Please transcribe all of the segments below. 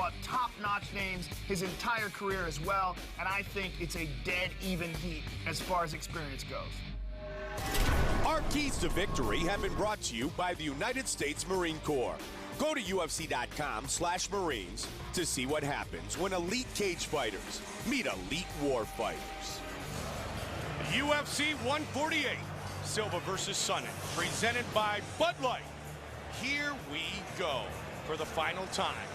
fought top-notch names his entire career as well, and I think it's a dead even heat as far as experience goes. Our keys to victory have been brought to you by the United States Marine Corps. Go to UFC.com/Marines to see what happens when elite cage fighters meet elite war fighters. UFC 148, Silva versus Sonnen, presented by Bud Light. Here we go. For the final time,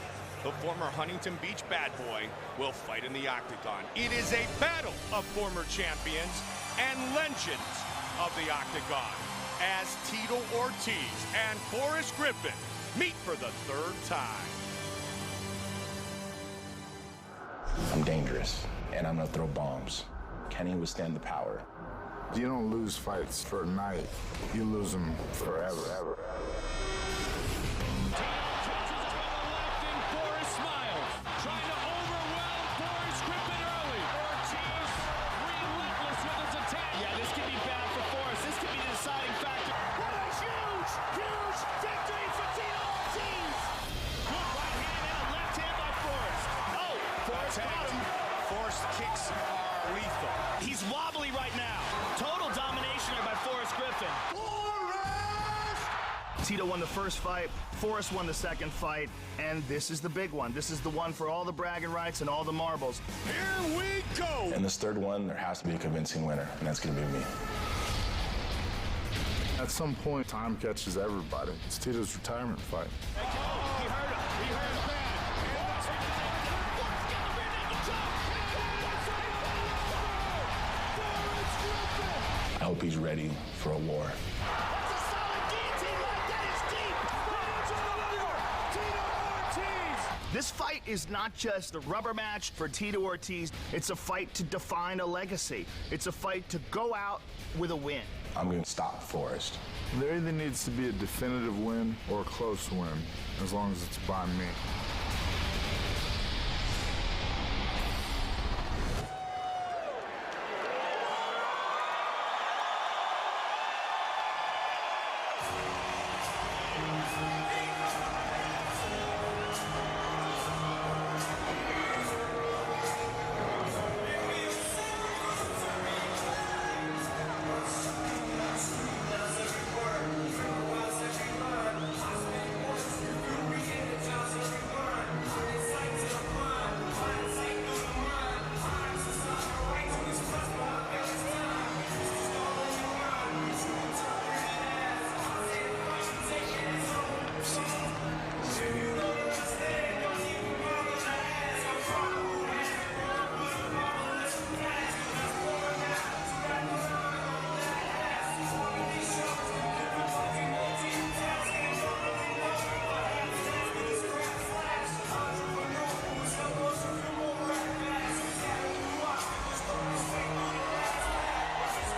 the former Huntington Beach bad boy will fight in the octagon. It is a battle of former champions and legends of the octagon as Tito Ortiz and Forrest Griffin meet for the third time. I'm dangerous, and I'm gonna throw bombs. Can he withstand the power? You don't lose fights for a night. You lose them forever. Trying to overwhelm Forrest Griffin early. Ortiz relentless with his attack. Yeah, this could be bad for Forrest. This could be the deciding factor. What a huge victory for Tito Ortiz. Good right hand and a left hand by Forrest. Oh, Forrest got him. Forrest kicks are lethal. He's wobbly right now. Total domination here by Forrest Griffin. Tito won the first fight, Forrest won the second fight, and this is the big one. This is the one for all the bragging rights and all the marbles. Here we go! In this third one, there has to be a convincing winner, and that's gonna be me. At some point, time catches everybody. It's Tito's retirement fight. He hurt him. He hurt him bad. I hope he's ready for a war. This fight is not just a rubber match for Tito Ortiz. It's a fight to define a legacy. It's a fight to go out with a win. I'm gonna stop Forrest. There either needs to be a definitive win or a close win, as long as it's by me.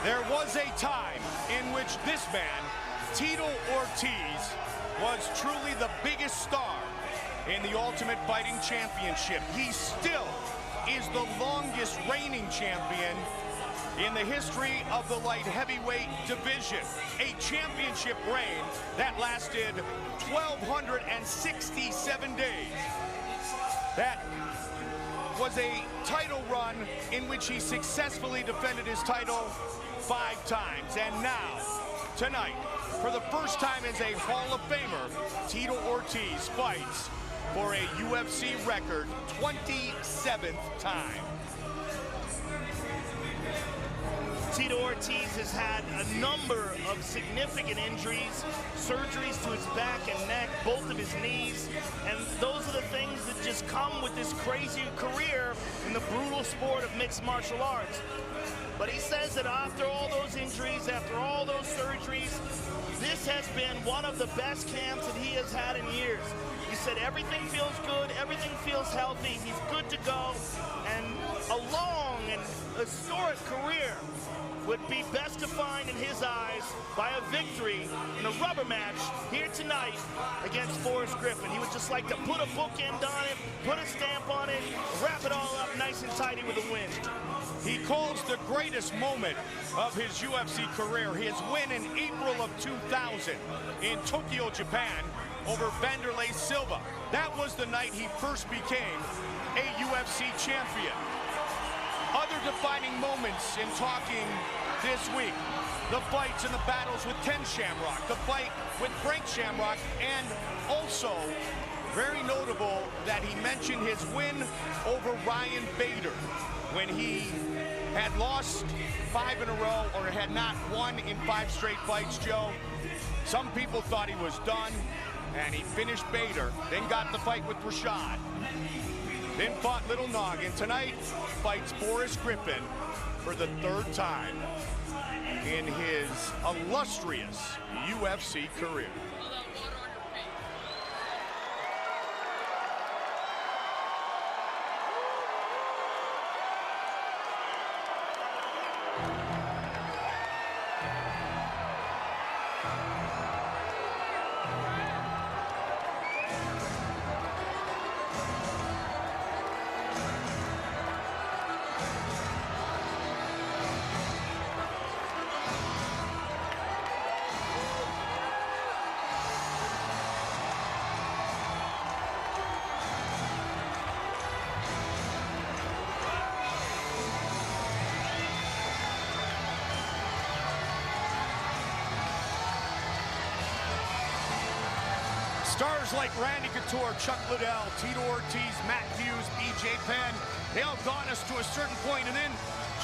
There was a time in which this man, Tito Ortiz, was truly the biggest star in the Ultimate Fighting Championship. He still is the longest reigning champion in the history of the light heavyweight division. A championship reign that lasted 1,267 days. That was a title run in which he successfully defended his title 5 times. And now, tonight, for the first time as a Hall of Famer, Tito Ortiz fights for a UFC record 27th time. Tito Ortiz has had a number of significant injuries, surgeries to his back and neck, both of his knees, and those are the things that just come with this crazy career in the brutal sport of mixed martial arts. But he says that after all those injuries, after all those surgeries, this has been one of the best camps that he has had in years. He said everything feels good, everything feels healthy, he's good to go, and a long and historic career would be best defined in his eyes by a victory in a rubber match here tonight against Forrest Griffin. He would just like to put a bookend on it, put a stamp on it, wrap it all up nice and tidy with a win. He calls the greatest moment of his UFC career his win in April of 2000 in Tokyo, Japan, over Vanderlei Silva. That was the night he first became a UFC champion. Other defining moments in talking this week: the fights and the battles with Ken Shamrock, the fight with Frank Shamrock, and also very notable that he mentioned his win over Ryan Bader when he had lost 5 in a row, or had not won in 5 straight fights, Joe. Some people thought he was done, and he finished Bader, then got the fight with Rashad, then fought Little Noggin. Tonight fights Forrest Griffin for the 3rd time in his illustrious UFC career. Stars like Randy Couture, Chuck Liddell, Tito Ortiz, Matt Hughes, BJ Penn, they all got us to a certain point, and then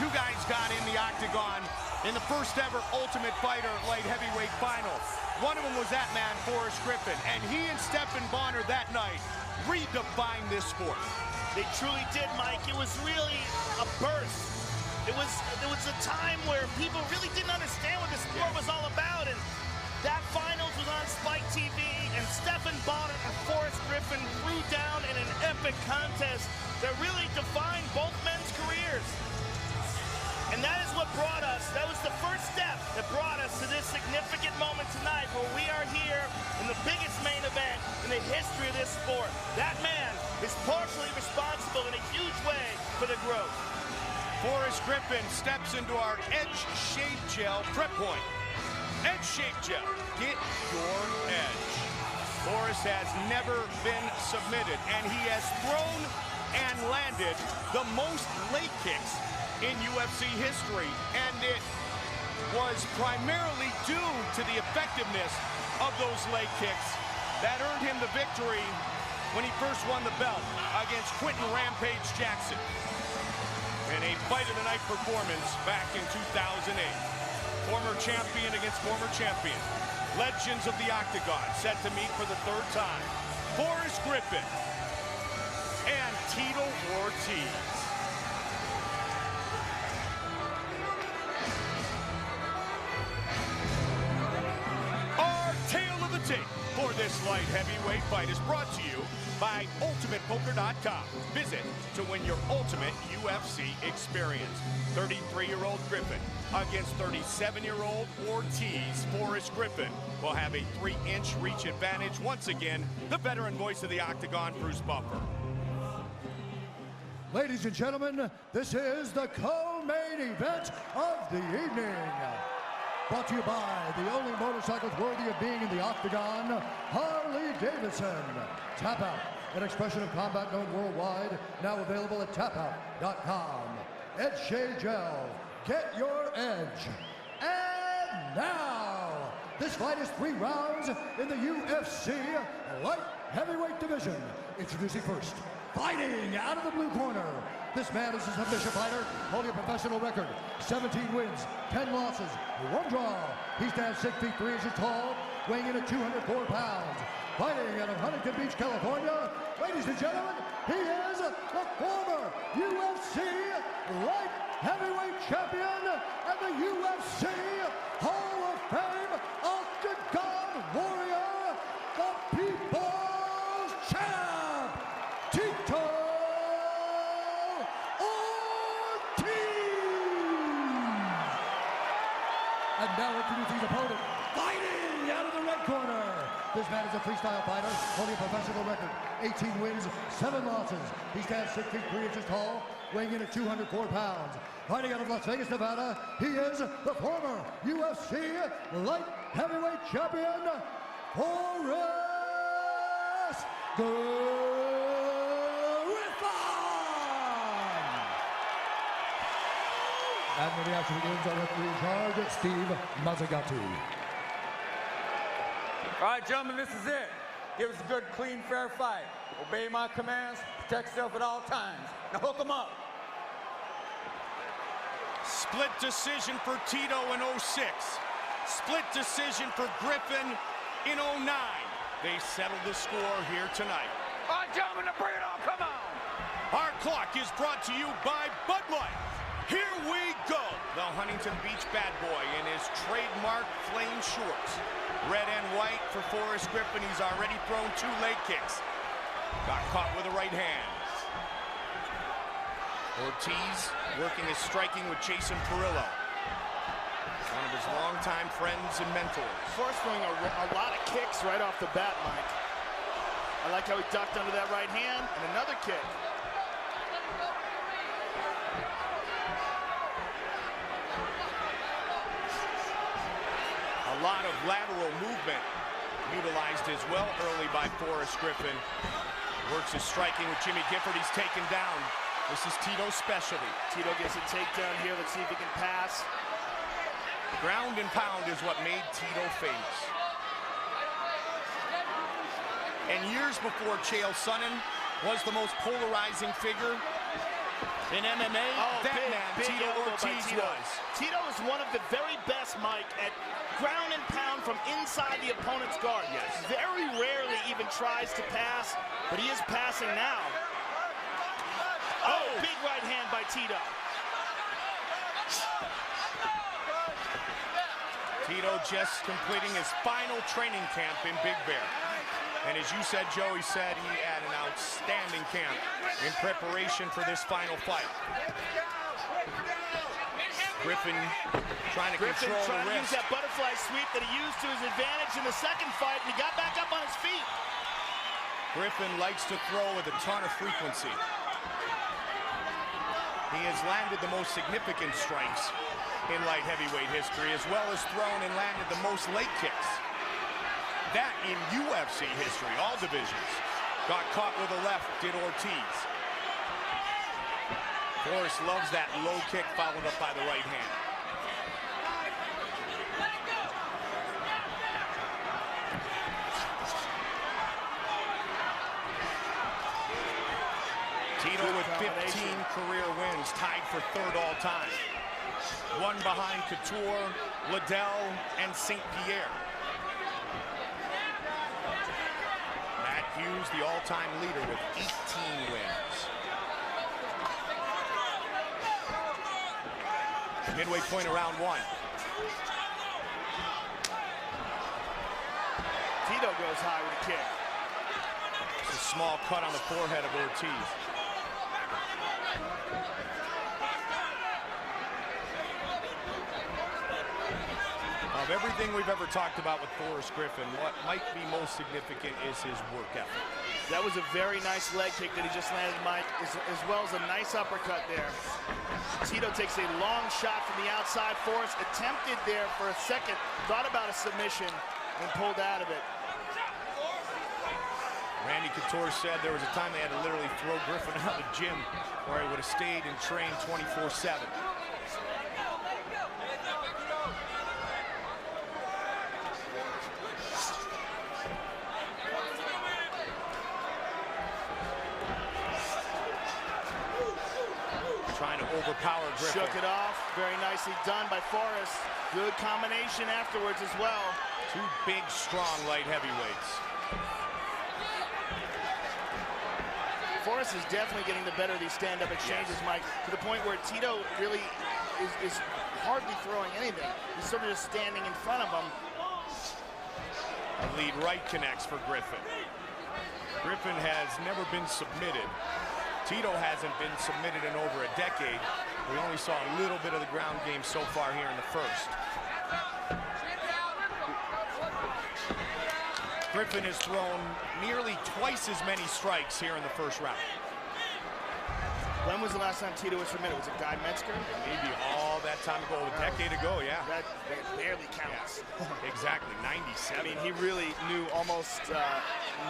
2 guys got in the octagon in the first ever Ultimate Fighter light heavyweight final. One of them was that man, Forrest Griffin, and he and Stephan Bonnar that night redefined this sport. They truly did, Mike. It was really a burst. It was a time where people really didn't understand what this sport was all about, and that finals was on Spike TV, and Stephan Bonnar and Forrest Griffin threw down in an epic contest that really defined both men's careers. And that is what brought us, that was the first step that brought us to this significant moment tonight, where we are here in the biggest main event in the history of this sport. That man is partially responsible in a huge way for the growth. Forrest Griffin steps into our Edge Shave Gel prep point. Edge Shave Gel, get your edge. Forrest has never been submitted, and he has thrown and landed the most leg kicks in UFC history, and it was primarily due to the effectiveness of those leg kicks that earned him the victory when he first won the belt against Quentin Rampage Jackson in a Fight of the Night performance back in 2008. Former champion against former champion. Legends of the Octagon set to meet for the 3rd time. Forrest Griffin and Tito Ortiz. Our tale of the tape for this light heavyweight fight is brought to you by UltimatePoker.com. Visit to win your ultimate UFC experience. 33-year-old Griffin against 37-year-old Ortiz. Forrest Griffin will have a 3-inch reach advantage. Once again, the veteran voice of the Octagon, Bruce Buffer. Ladies and gentlemen, this is the co-main event of the evening. Brought to you by the only motorcycles worthy of being in the Octagon, Harley-Davidson. Tap Out, an expression of combat known worldwide, now available at tapout.com. Edge Shave Gel, get your edge. And now, this fight is 3 rounds in the UFC light heavyweight division. Introducing first, fighting out of the blue corner. This man is a submission fighter, holding a professional record. 17 wins, 10 losses, 1 draw. He stands 6 feet 3 inches tall, weighing in at 204 pounds. Fighting out of Huntington Beach, California, ladies and gentlemen, he is the former UFC light heavyweight champion and the UFC Hall of Fame Octagon Warrior, the People's Champ, Tito Ortiz. And now introducing his opponent, fighting out of the red corner. This man is a freestyle fighter, holding a professional record. 18 wins, 7 losses. He stands 6 feet 3 inches tall, weighing in at 204 pounds. Fighting out of Las Vegas, Nevada, he is the former UFC light heavyweight champion, Forrest And when the action begins, our referee in charge, Steve Mazzagatti. All right, gentlemen, this is it. Give us a good, clean, fair fight. Obey my commands, protect yourself at all times. Now hook them up. Split decision for Tito in 06. Split decision for Griffin in 09. They settled the score here tonight. All right, gentlemen, now bring it on. Come on. Our clock is brought to you by Bud Light. Here we go. The Huntington Beach bad boy in his trademark flame shorts. Red and white for Forrest Griffin. He's already thrown 2 leg kicks. Got caught with the right hand. Ortiz working his striking with Jason Perillo. One of his longtime friends and mentors. Forrest throwing a lot of kicks right off the bat, Mike. I like how he ducked under that right hand, and another kick. A lot of lateral movement utilized as well early by Forrest Griffin. Works his striking with Jimmy Gifford. He's taken down. This is Tito's specialty. Tito gets a takedown here. Let's see if he can pass. Ground and pound is what made Tito famous. And years before Chael Sonnen was the most polarizing figure in MMA, big Tito Ortiz was. Tito is one of the very best, Mike, at ground and pound from inside the opponent's guard. Yes. Very rarely even tries to pass, but he is passing now. Oh, big right hand by Tito. Tito just completing his final training camp in Big Bear. And as you said, Joe, he said he had an outstanding camp in preparation for this final fight. Griffin trying to control the wrist. Use that butterfly sweep that he used to his advantage in the second fight, and he got back up on his feet. Griffin likes to throw with a ton of frequency. He has landed the most significant strikes in light heavyweight history, as well as thrown and landed the most leg kicks. That in UFC history, all divisions. Got caught with a left, did Ortiz. Forrest loves that low kick followed up by the right hand. Tito with 15 career wins, tied for 3rd all time. One behind Couture, Liddell, and St. Pierre. Matt Hughes, the all-time leader with 18 wins. Midway point of round 1. Tito goes high with a kick. It's a small cut on the forehead of Ortiz. Of everything we've ever talked about with Forrest Griffin, what might be most significant is his work ethic. That was a very nice leg kick that he just landed, Mike, as well as a nice uppercut there. Tito takes a long shot from the outside. Forrest attempted there for a second, thought about a submission, and pulled out of it. Randy Couture said there was a time they had to literally throw Griffin out of the gym where he would have stayed and trained 24/7. Trying to overpower Griffin. Shook it off. Very nicely done by Forrest. Good combination afterwards as well. 2 big, strong light heavyweights. Forrest is definitely getting the better of these stand-up exchanges, yes, Mike, to the point where Tito really is hardly throwing anything. He's sort of just standing in front of him. A lead right connects for Griffin. Griffin has never been submitted. Tito hasn't been submitted in over a decade. We only saw a little bit of the ground game so far here in the first. Griffin has thrown nearly twice as many strikes here in the first round. When was the last time Tito was submitted? Was it Guy Metzger? Maybe all that time ago, a decade ago, yeah. That barely counts. Exactly, 97. I mean, he really knew almost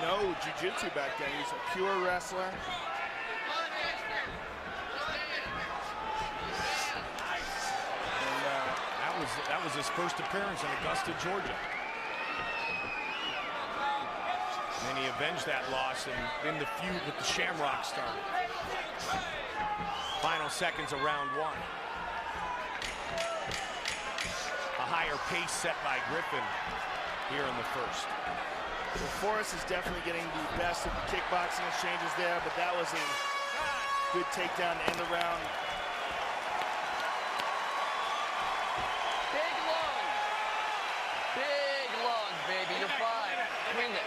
no jiu-jitsu back then. He was a pure wrestler. That was his first appearance in Augusta, Georgia. And then he avenged that loss, and then the feud with the Shamrock started. Final seconds of round 1. A higher pace set by Griffin here in the first. Well, Forrest is definitely getting the best of the kickboxing exchanges there, but that was a good takedown to end the round. Big lunge, baby. You're fine. Swing it.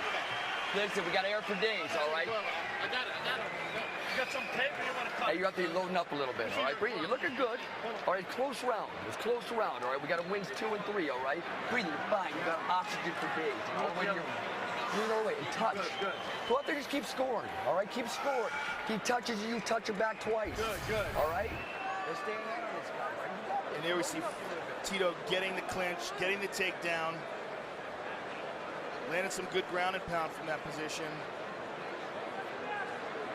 Listen, we got air for days, all right? I got it. You got some paper you want to cut? Hey, you have to be loading up a little bit, all right? Breathe. You're looking good. All right, close round. It's close round, all right? We got a wins 2 and 3, all right? Breathe. You're fine. You got oxygen for days. All the way here. You know, wait, and touch. Good. Go out there, just keep scoring, all right? Keep scoring. He touches you, touch her back twice. Good. All right? Let's stay on this guy, right? And here we see Tito getting the clinch, getting the takedown. Landed some good ground and pound from that position.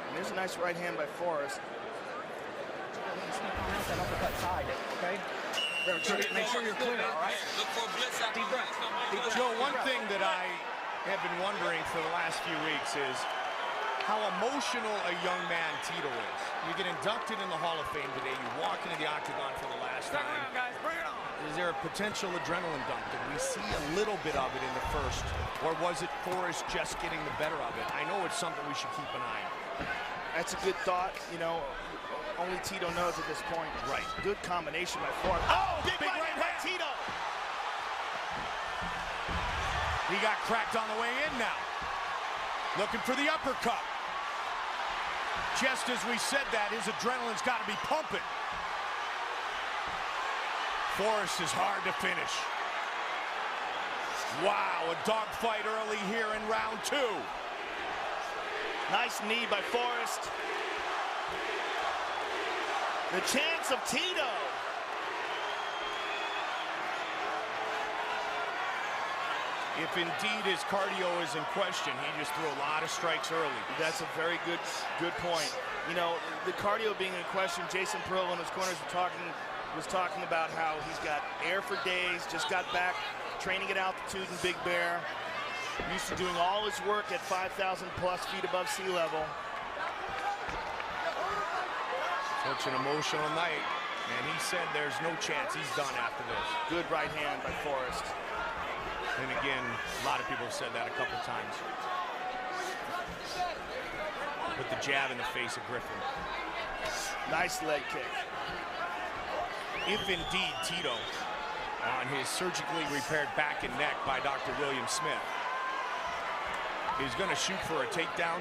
And there's a nice right hand by Forrest. That uppercut side, okay? Make sure you're clear, all right? Look for a blitz out. Deep breath. Joe, one thing that I have been wondering for the last few weeks is how emotional a young man Tito is. You get inducted in the Hall of Fame today, you walk into the octagon for the last time. Guys, bring it on. Is there a potential adrenaline dump? Did we see a little bit of it in the first? Or was it Forrest just getting the better of it? I know it's something we should keep an eye on. That's a good thought. You know, only Tito knows at this point. Right. Good combination by Forrest. Oh, big right hand by Tito. He got cracked on the way in now. Looking for the uppercut. Just as we said that, his adrenaline's got to be pumping. Forrest is hard to finish. Wow, a dogfight early here in round 2. Nice knee by Forrest. The chance of Tito. If indeed his cardio is in question, he just threw a lot of strikes early. That's a very good point. You know, the cardio being in question, Jason Perillo and his corners was talking about how he's got air for days, just got back training at altitude in Big Bear, used to doing all his work at 5,000 plus feet above sea level. Such an emotional night, and he said there's no chance he's done after this. Good right hand by Forrest. And again, a lot of people have said that a couple times. Put the jab in the face of Griffin. Nice leg kick. If indeed Tito, on his surgically repaired back and neck by Dr. William Smith, is going to shoot for a takedown,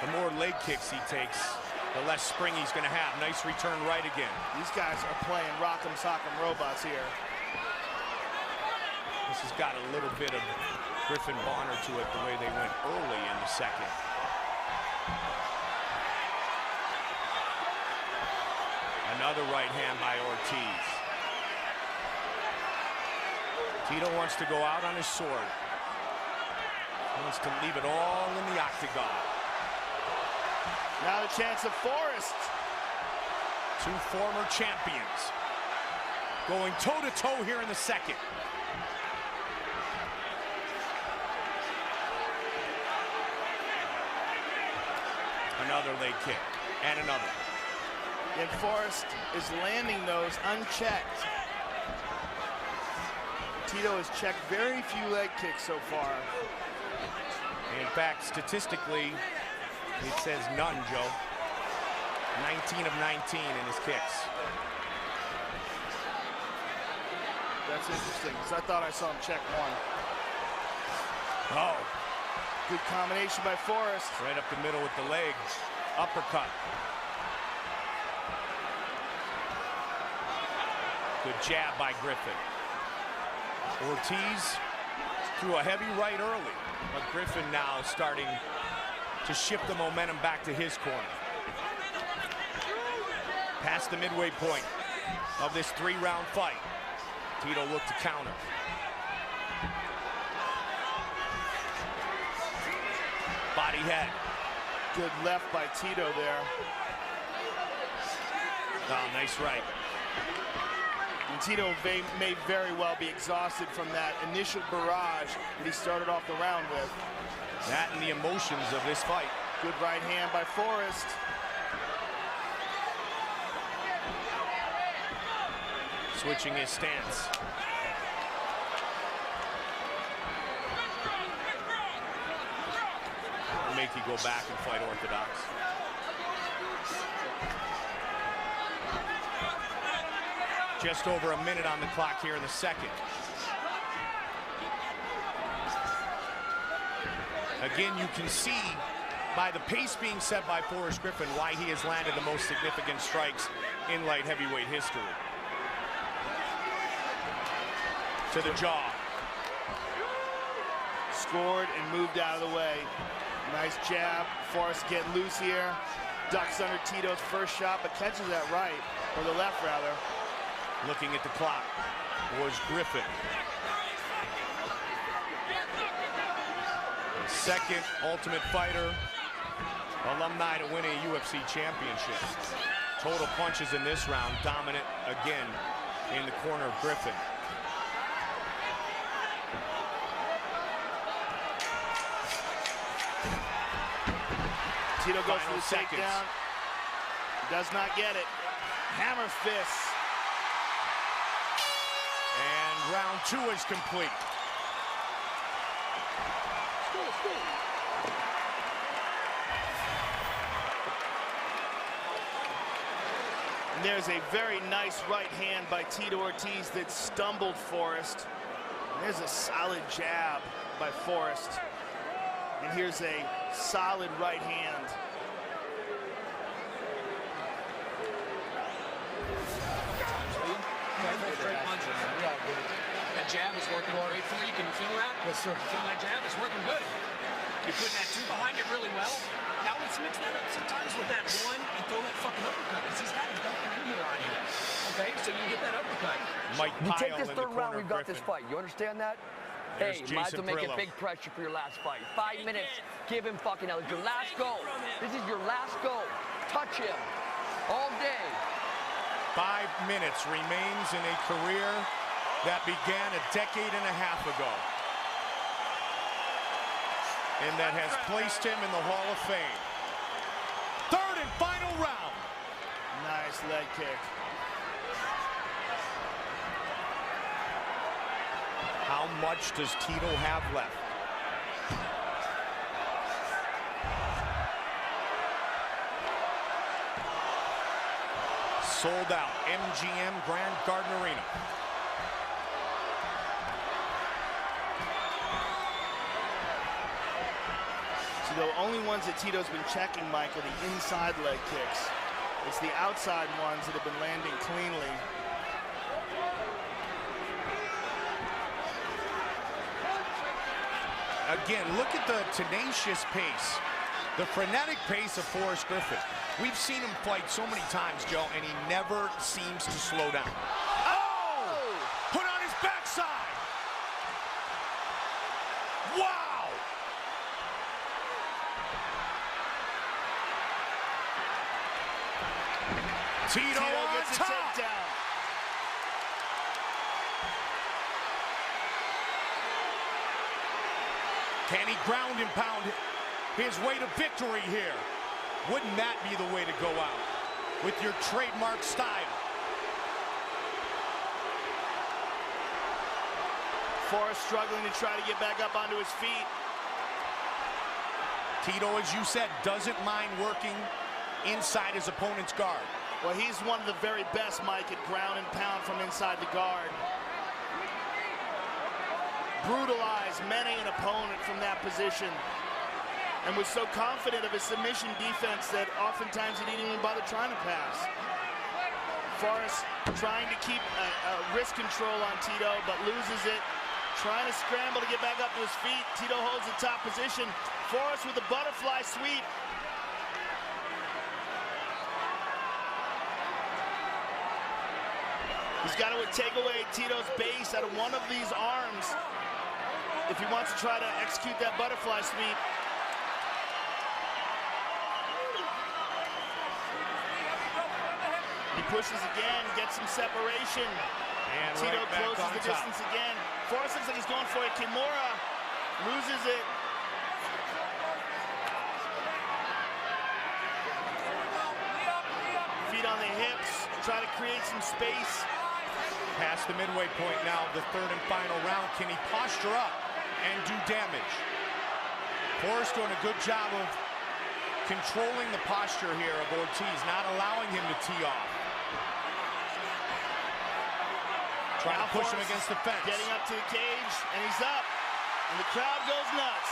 the more leg kicks he takes, the less spring he's going to have. Nice return right again. These guys are playing rock'em sock'em robots here. This has got a little bit of Griffin Bonner to it, the way they went early in the second. Another right hand by Ortiz. Tito wants to go out on his sword. He wants to leave it all in the octagon. Now the chance of Forrest. 2 former champions going toe-to-toe here in the second. Another leg kick, and another. And Forrest is landing those unchecked. Tito has checked very few leg kicks so far. In fact, statistically, it says none, Joe. 19 of 19 in his kicks. That's interesting, because I thought I saw him check one. Oh. Good combination by Forrest. Right up the middle with the leg. Uppercut. Good jab by Griffin. Ortiz threw a heavy right early, but Griffin now starting to shift the momentum back to his corner. Past the midway point of this 3-round fight. Tito looked to counter. Body head. Good left by Tito there. Oh, nice right. And Tito may very well be exhausted from that initial barrage that he started off the round with. That and the emotions of this fight. Good right hand by Forrest. Switching his stance. Make you go back and fight orthodox. Just over a minute on the clock here in the second. Again, you can see by the pace being set by Forrest Griffin why he has landed the most significant strikes in light heavyweight history. To the jaw. Scored and moved out of the way. Nice jab. Forrest getting loose here. Ducks under Tito's first shot, but catches that right, or the left rather. Looking at the clock was Griffin. The second Ultimate Fighter alumni to win a UFC championship. Total punches in this round, dominant again in the corner of Griffin. Tito goes for the takedown. Does not get it. Hammer fists. And round 2 is complete. And there's a very nice right hand by Tito Ortiz that stumbled Forrest. And there's a solid jab by Forrest. And here's a solid right hand. That jab is working great for you. Can you feel that? Yes, sir. Feel that jab? It's working good. You're putting that 2 behind it really well. Now let's mix that up sometimes with that 1 and throw that fucking uppercut. He's got it dumping in here on you. Okay, so you get that uppercut. Mike You Pyle take this in the third round, corner we've of got this Griffin. fight. You understand that? There's Hey, might as well make it Jason big pressure for your last fight. 5 minutes. Give him fucking out. It's your last go. This is your last go. Touch him all day. 5 minutes remains in a career that began a decade and a half ago. And that has placed him in the Hall of Fame. Third and final round. Nice leg kick. How much does Tito have left? Sold out, MGM Grand Garden Arena. So the only ones that Tito's been checking, Mike, are the inside leg kicks. It's the outside ones that have been landing cleanly. Again, look at the tenacious pace, the frenetic pace of Forrest Griffin. We've seen him fight so many times, Joe, and he never seems to slow down. Oh! Put on his backside! Wow! Tito on gets a top! takedown. Can he ground and pound his way to victory here? Wouldn't that be the way to go out with your trademark style? Forrest struggling to try to get back up onto his feet. Tito, as you said, doesn't mind working inside his opponent's guard. Well, he's one of the very best, Mike, at ground and pound from inside the guard. Brutalized many an opponent from that position, and was so confident of his submission defense that oftentimes he didn't even bother trying to pass. Forrest trying to keep wrist control on Tito, but loses it. Trying to scramble to get back up to his feet. Tito holds the top position. Forrest with a butterfly sweep. He's got to take away Tito's base out of one of these arms if he wants to try to execute that butterfly sweep. He pushes again, gets some separation. And Tito right back closes on the top. distance again. Forrest looks like he's going for it. Kimura loses it. Feet on the hips, try to create some space. Past the midway point now, the third and final round. Can he posture up and do damage? Forrest doing a good job of controlling the posture here of Ortiz, not allowing him to tee off. Trying to push him against the fence. Getting up to the cage, and he's up. And the crowd goes nuts.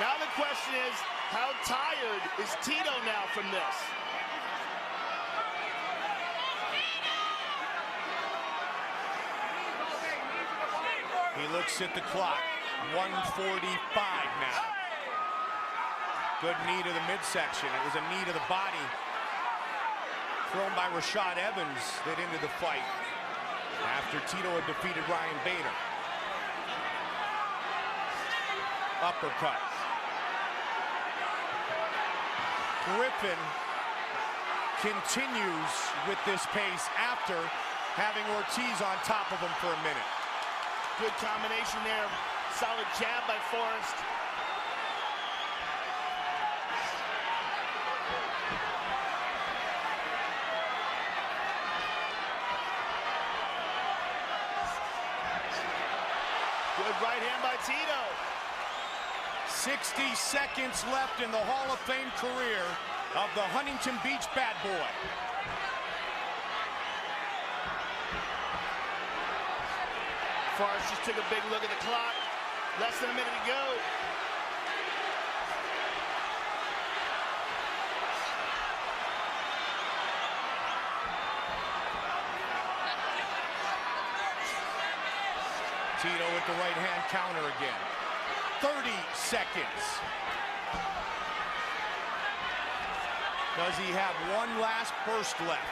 Now the question is, how tired is Tito now from this? He looks at the clock. 1:45 now. Good knee to the midsection. It was a knee to the body. Thrown by Rashad Evans that ended the fight after Tito had defeated Ryan Bader. Uppercut. Griffin continues with this pace after having Ortiz on top of him for a minute. Good combination there. Solid jab by Forrest. Good right hand by Tito. 60 seconds left in the Hall of Fame career of the Huntington Beach Bad Boy. Forrest just took a big look at the clock. Less than a minute to go. Tito with the right hand counter again. 30 seconds. Does he have one last burst left?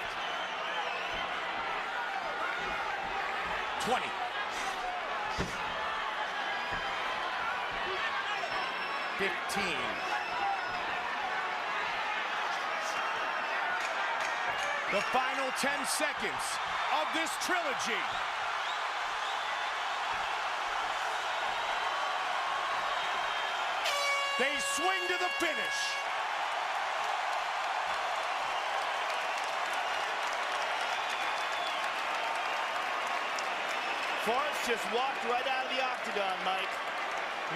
20. 15. The final 10 seconds of this trilogy. They swing to the finish. Forrest just walked right out of the octagon, Mike.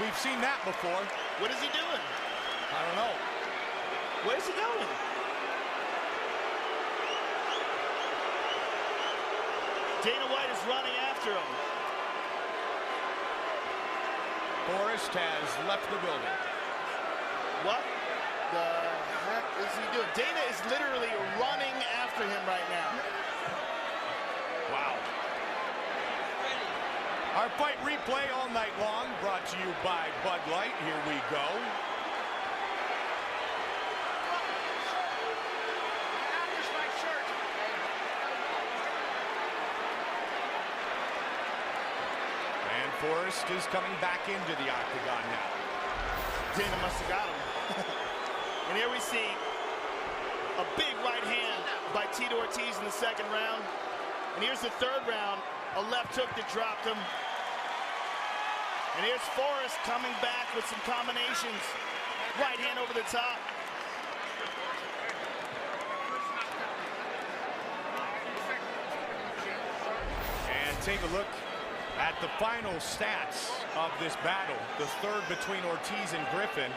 We've seen that before. What is he doing? I don't know. Where's he going? Dana White is running after him. Forrest has left the building. What the heck is he doing? Dana is literally running after him right now. Wow. Our fight replay all night long, brought to you by Bud Light. Here we go. And Forrest is coming back into the octagon now. Dana must have got him. And here we see a big right hand by Tito Ortiz in the second round. And here's the third round, a left hook that dropped him. And here's Forrest coming back with some combinations. Right hand over the top. And take a look at the final stats of this battle. The third between Ortiz and Griffin.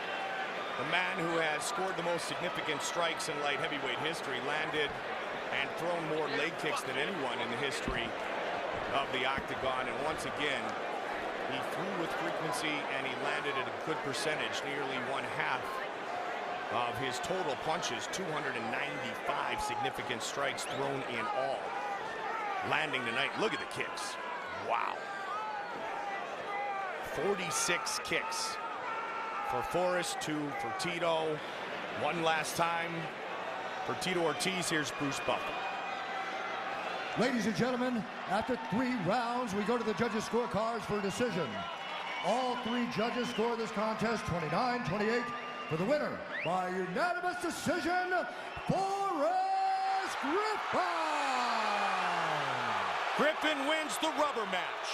The man who has scored the most significant strikes in light heavyweight history, landed and thrown more leg kicks than anyone in the history of the octagon. And once again, he threw with frequency and he landed at a good percentage, nearly 1/2 of his total punches, 295 significant strikes thrown in all. Landing tonight, look at the kicks. Wow. 46 kicks for Forrest, 2 for Tito. One last time for Tito Ortiz. Here's Bruce Buffer. Ladies and gentlemen, after 3 rounds, we go to the judges' scorecards for a decision. All 3 judges score this contest 29-28 for the winner by unanimous decision, Forrest Griffin! Griffin wins the rubber match.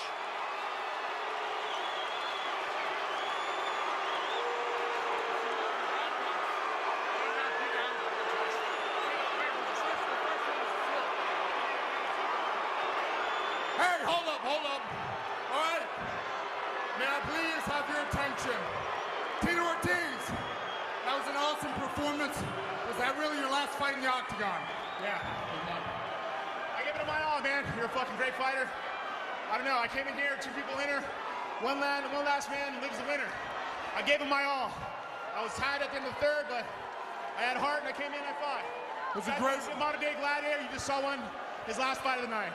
Hey, hold up. All right. May I please have your attention? Tito Ortiz, that was an awesome performance. Was that really your last fight in the octagon? Yeah. I gave it my all, man. You're a fucking great fighter. I don't know. I came in here, 2 people enter. One last man lives the winner. I gave him my all. I was tired at the end of the 3rd, but I had heart and I came in and I fought. It was a great modern day gladiator. You just saw one. His last fight of the night.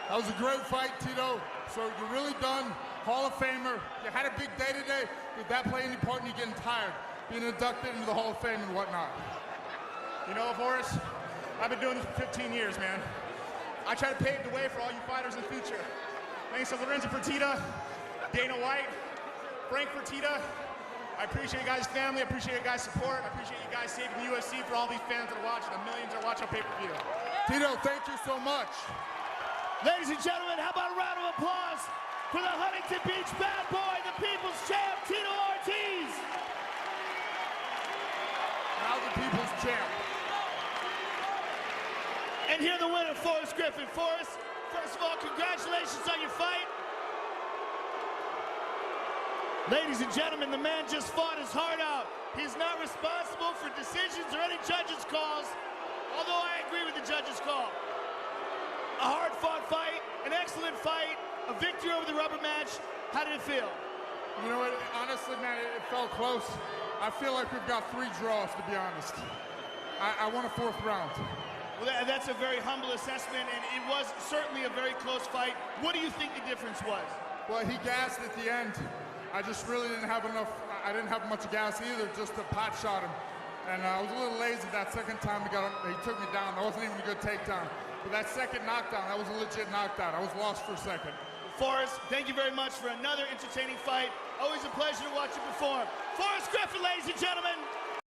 That was a great fight, Tito. So you're really done. Hall of Famer. You had a big day today. Did that play any part in you getting tired? Being inducted into the Hall of Fame and whatnot? You know, Forrest, I've been doing this for 15 years, man. I try to pave the way for all you fighters in the future. Thanks to Lorenzo Fertitta, Dana White, Frank Fertitta. I appreciate you guys' family. I appreciate you guys' support. I appreciate you guys saving the UFC for all these fans that are watching, the millions that are watching on pay-per-view. Tito, thank you so much. Ladies and gentlemen, how about a round of applause for the Huntington Beach bad boy, the people's champ, Tito Ortiz. Now the people's champ. And here the winner, Forrest Griffin. Forrest, first of all, congratulations on your fight. Ladies and gentlemen, the man just fought his heart out. He's not responsible for decisions or any judges' calls, although I agree with the judges' call. A hard-fought fight, an excellent fight, a victory over the rubber match. How did it feel? You know what, honestly, man, it felt close. I feel like we've got 3 draws, to be honest. I won a 4th round. Well, that's a very humble assessment, and it was certainly a very close fight. What do you think the difference was? Well, he gassed at the end. I just really didn't have enough. I didn't have much gas either, just to pot shot him. And I was a little lazy that second time he took me down. That wasn't even a good takedown. But that second knockdown, that was a legit knockdown. I was lost for a second. Forrest, thank you very much for another entertaining fight. Always a pleasure to watch you perform. Forrest Griffin, ladies and gentlemen.